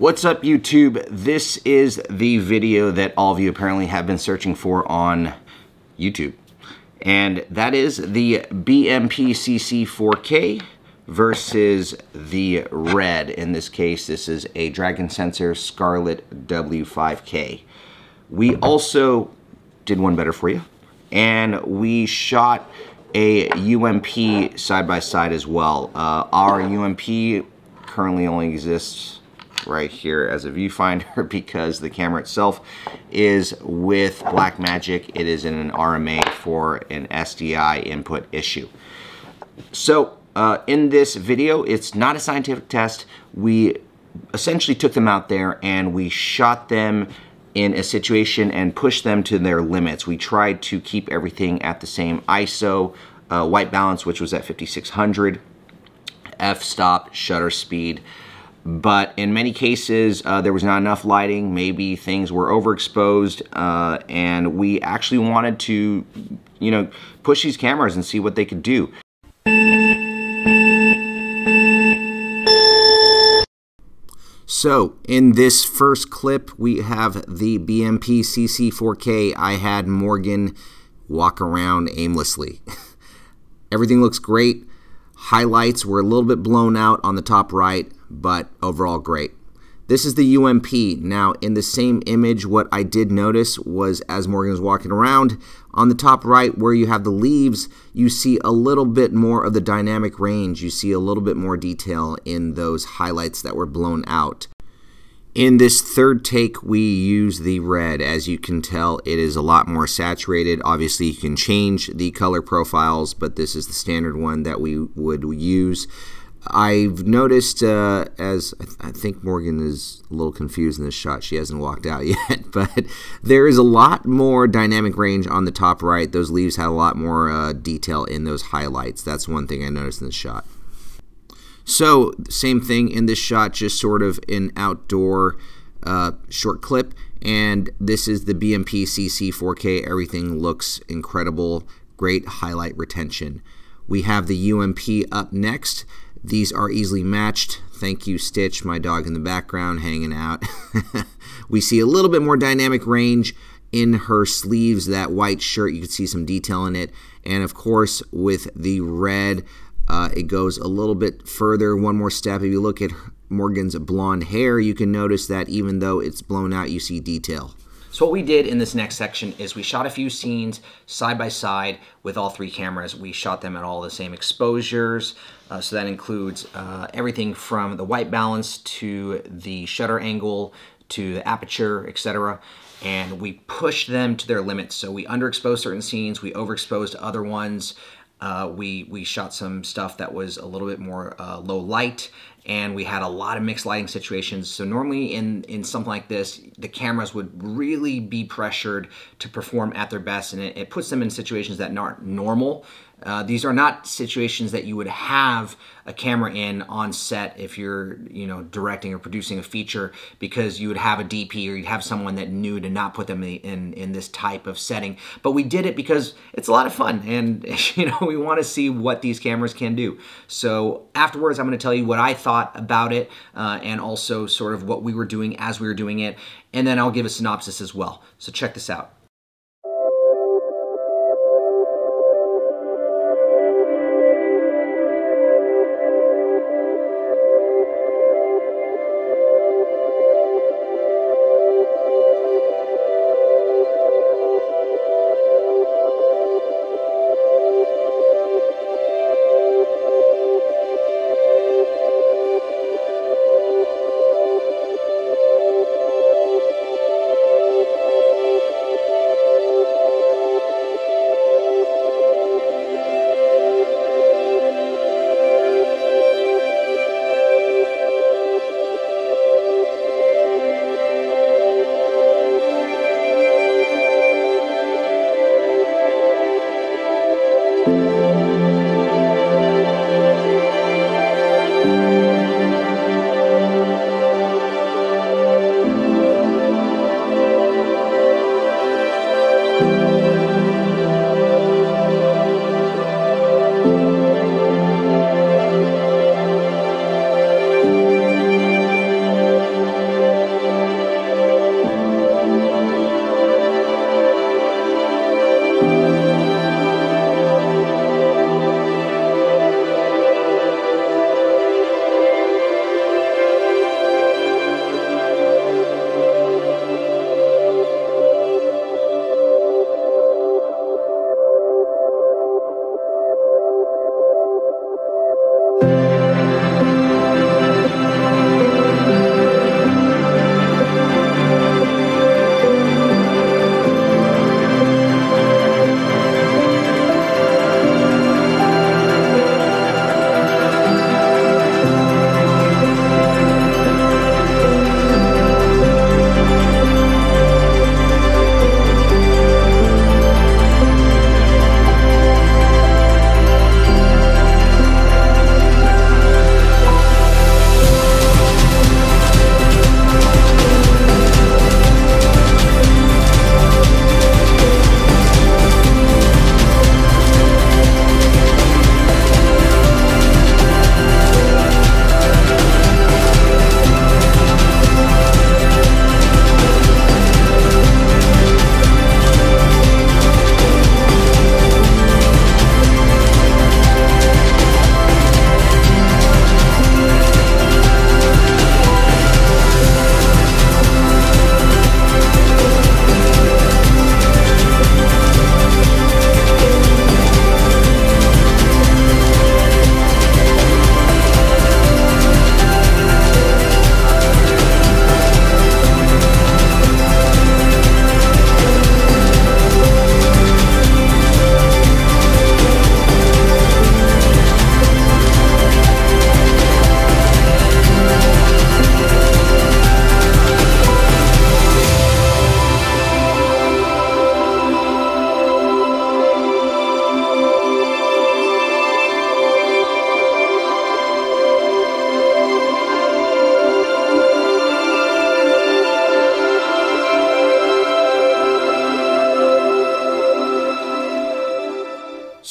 What's up, YouTube? This is the video that all of you apparently have been searching for on YouTube. And that is the BMP-CC 4K versus the red. In this case, this is a Dragon Sensor scarlet-w 5K. We also did one better for you, and we shot a UMP side-by-side as well. Our UMP currently only exists right here as a viewfinder because the camera itself is with Blackmagic. It is in an RMA for an SDI input issue. So in this video, it's not a scientific test. We essentially took them out there and we shot them in a situation and pushed them to their limits. We tried to keep everything at the same ISO, white balance, which was at 5600, f-stop, shutter speed. But in many cases, there was not enough lighting. Maybe things were overexposed, and we actually wanted to, push these cameras and see what they could do. So in this first clip, we have the BMP-CC 4K. I had Morgan walk around aimlessly. Everything looks great. Highlights were a little bit blown out on the top right, but overall great. This is the UMP. Now, in the same image, what I did notice was as Morgan was walking around, on the top right where you have the leaves, you see a little bit more of the dynamic range. You see a little bit more detail in those highlights that were blown out. In this third take, we use the red. As you can tell, it is a lot more saturated. Obviously, you can change the color profiles, but this is the standard one that we would use. I've noticed, as I think Morgan is a little confused in this shot, she hasn't walked out yet, but there is a lot more dynamic range on the top right. Those leaves had a lot more detail in those highlights. That's one thing I noticed in this shot. So, same thing in this shot, just sort of an outdoor short clip, and this is the BMP-CC 4K. Everything looks incredible, great highlight retention. We have the UMP up next. These are easily matched. Thank you, Stitch, my dog in the background hanging out. We see a little bit more dynamic range in her sleeves, that white shirt, you can see some detail in it. And of course, with the red, it goes a little bit further, one more step. If you look at Morgan's blonde hair, you can notice that even though it's blown out, you see detail. So what we did in this next section is we shot a few scenes side by side with all three cameras. We shot them at all the same exposures. So that includes everything from the white balance to the shutter angle to the aperture, etc. And we pushed them to their limits. So we underexposed certain scenes, we overexposed other ones. We shot some stuff that was a little bit more low light, and we had a lot of mixed lighting situations. So normally in something like this, the cameras would really be pressured to perform at their best, and it puts them in situations that aren't normal. These are not situations that you would have a camera in on set if you're, directing or producing a feature, because you would have a DP or you'd have someone that knew to not put them in this type of setting. But we did it because it's a lot of fun, and we want to see what these cameras can do. So afterwards, I'm going to tell you what I thought about it, and also sort of what we were doing as we were doing it, and then I'll give a synopsis as well. So check this out.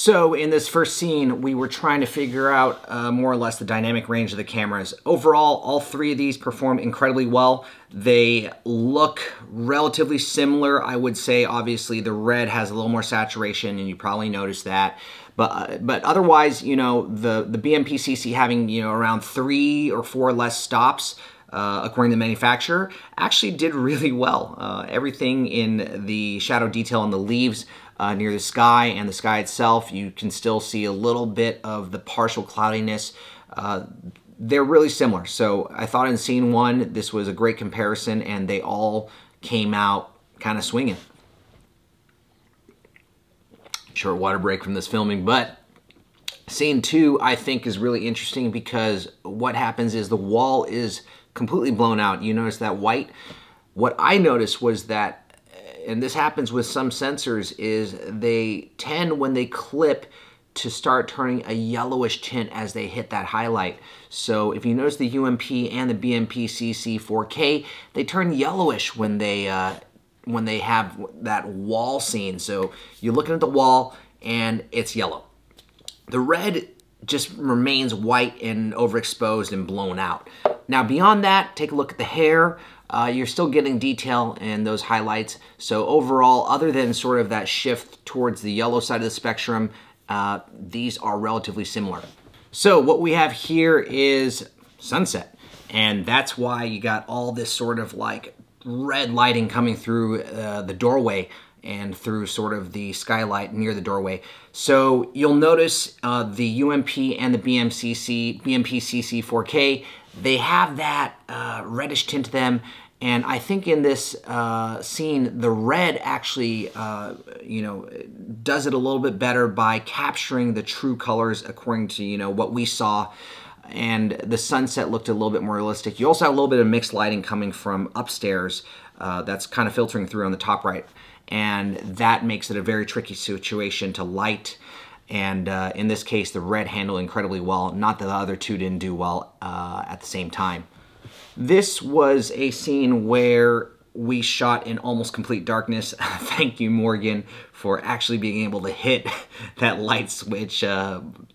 So in this first scene, we were trying to figure out more or less the dynamic range of the cameras. Overall, all three of these perform incredibly well. They look relatively similar. I would say, obviously, the red has a little more saturation, and you probably noticed that. But otherwise, you know, the BMP-CC having, you know, around 3 or 4 less stops, according to the manufacturer, actually did really well. Everything in the shadow detail on the leaves near the sky and the sky itself, you can still see a little bit of the partial cloudiness. They're really similar. So I thought in scene 1, this was a great comparison, and they all came out kind of swinging. Short water break from this filming, but scene 2 I think is really interesting because what happens is the wall is completely blown out. You notice that white? What I noticed was that, and this happens with some sensors, is they tend, when they clip, to start turning a yellowish tint as they hit that highlight. So if you notice the UMP and the BMP-CC 4K, they turn yellowish when they have that wall scene. So you're looking at the wall and it's yellow. The red just remains white and overexposed and blown out. Now beyond that, take a look at the hair. You're still getting detail in those highlights. So overall, other than sort of that shift towards the yellow side of the spectrum, these are relatively similar. So what we have here is sunset. And that's why you got all this sort of like red lighting coming through the doorway and through sort of the skylight near the doorway. So you'll notice the UMP and the BMP-CC 4K, they have that reddish tint to them. And I think in this scene, the red actually, you know, does it a little bit better by capturing the true colors according to, you know, what we saw. And the sunset looked a little bit more realistic. You also have a little bit of mixed lighting coming from upstairs that's kind of filtering through on the top right. And that makes it a very tricky situation to light. And in this case, the red handled incredibly well. Not that the other two didn't do well at the same time. This was a scene where we shot in almost complete darkness. Thank you, Morgan, for actually being able to hit that light switch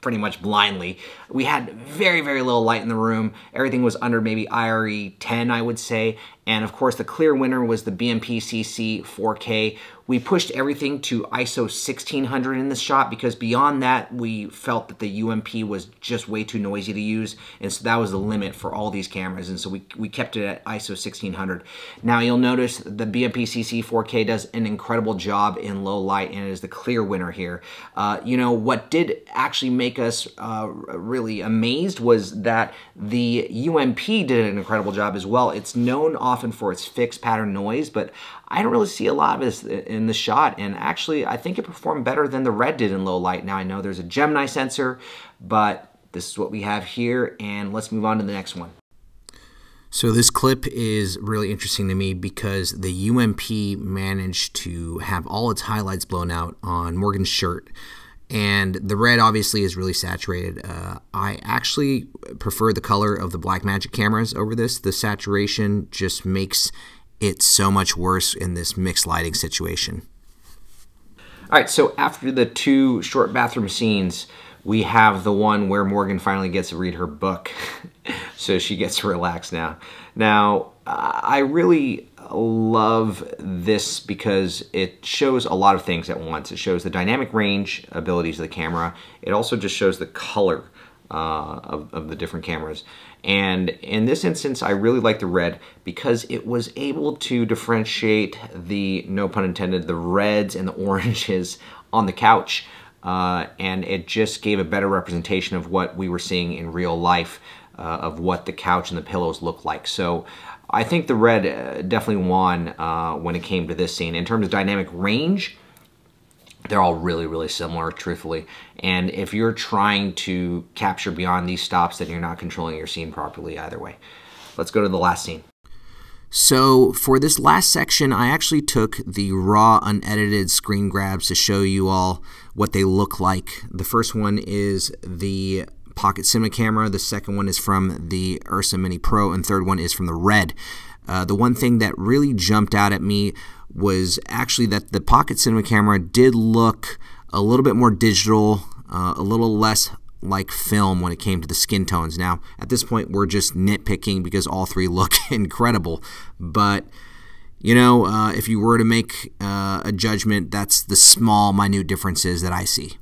pretty much blindly. We had very, very little light in the room. Everything was under maybe IRE 10, I would say. And of course, the clear winner was the BMP-CC 4K. We pushed everything to ISO 1600 in this shot because beyond that, we felt that the UMP was just way too noisy to use. And so that was the limit for all these cameras. And so we kept it at ISO 1600. Now you'll notice the BMP-CC 4K does an incredible job in low light and is the clear winner here. You know, what did actually make us really amazed was that the UMP did an incredible job as well. It's known often for its fixed pattern noise, but I don't really see a lot of this in the shot, and actually I think it performed better than the red did in low light. Now I know there's a Gemini sensor, but this is what we have here, and let's move on to the next one. So this clip is really interesting to me because the UMP managed to have all its highlights blown out on Morgan's shirt, and the red obviously is really saturated. I actually prefer the color of the Blackmagic cameras over this. The saturation just makes it's so much worse in this mixed lighting situation. All right, so after the 2 short bathroom scenes, we have the one where Morgan finally gets to read her book. So she gets to relax now. Now, I really love this because it shows a lot of things at once. It shows the dynamic range abilities of the camera. It also just shows the color of the different cameras. And in this instance, I really like the red because it was able to differentiate the, no pun intended, the reds and the oranges on the couch. And it just gave a better representation of what we were seeing in real life, of what the couch and the pillows look like. So I think the red definitely won when it came to this scene. In terms of dynamic range, they're all really, really similar, truthfully. And if you're trying to capture beyond these stops, then you're not controlling your scene properly either way. Let's go to the last scene. So for this last section, I actually took the raw, unedited screen grabs to show you all what they look like. The first one is the Pocket Cinema camera, the second one is from the Ursa Mini Pro, and third one is from the Red. The one thing that really jumped out at me was actually that the Pocket Cinema camera did look a little bit more digital, a little less like film when it came to the skin tones. Now, at this point, we're just nitpicking because all three look incredible. But, you know, if you were to make a judgment, that's the small, minute differences that I see.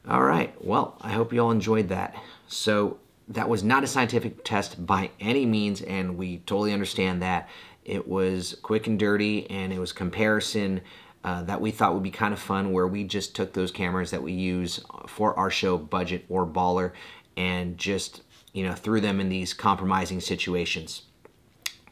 All right. Well, I hope you all enjoyed that. So that was not a scientific test by any means, and we totally understand that. It was quick and dirty, and it was comparison that we thought would be kind of fun, where we just took those cameras that we use for our show, Budget or Baller, and just, you know, threw them in these compromising situations.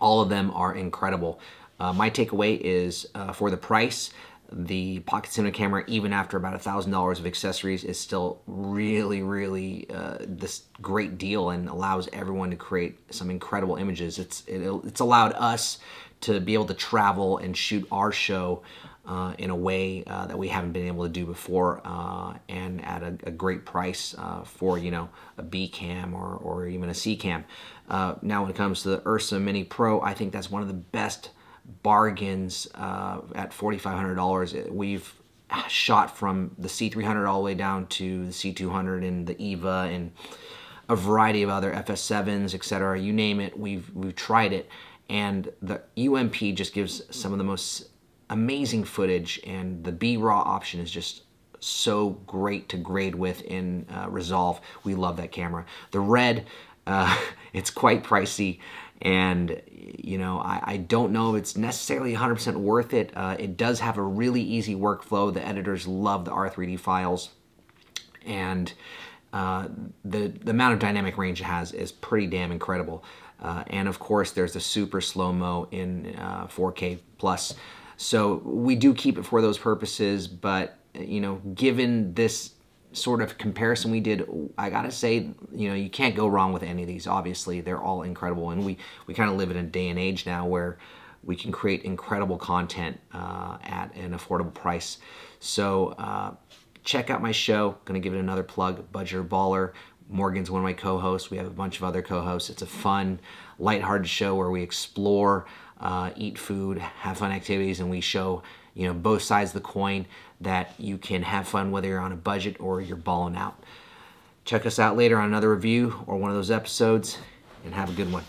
All of them are incredible. My takeaway is for the price, the pocket cinema camera, even after about $1,000 of accessories, is still really this great deal and allows everyone to create some incredible images. It's allowed us to be able to travel and shoot our show in a way that we haven't been able to do before, and at a great price for, you know, a B cam or even a C cam. Now, when it comes to the Ursa Mini Pro, I think that's one of the best bargains at $4,500. We've shot from the C300 all the way down to the C200 and the EVA and a variety of other FS7s, etc. You name it, we've tried it, and the UMP just gives some of the most amazing footage, and the B-RAW option is just so great to grade with in Resolve. We love that camera. The Red, it's quite pricey, and you know, I don't know if it's necessarily 100% worth it. It does have a really easy workflow. The editors love the R3D files, and the amount of dynamic range it has is pretty damn incredible. And of course, there's the super slow-mo in 4K plus. So we do keep it for those purposes, but you know, given this sort of comparison we did, I gotta say, you know, you can't go wrong with any of these. Obviously, they're all incredible, and we kind of live in a day and age now where we can create incredible content at an affordable price. So check out my show. Gonna give it another plug, Budget or Baller. Morgan's one of my co-hosts. We have a bunch of other co-hosts. It's a fun, lighthearted show where we explore, eat food, have fun activities, and we show, you know, both sides of the coin, that you can have fun whether you're on a budget or you're balling out. Check us out later on another review or one of those episodes, and have a good one.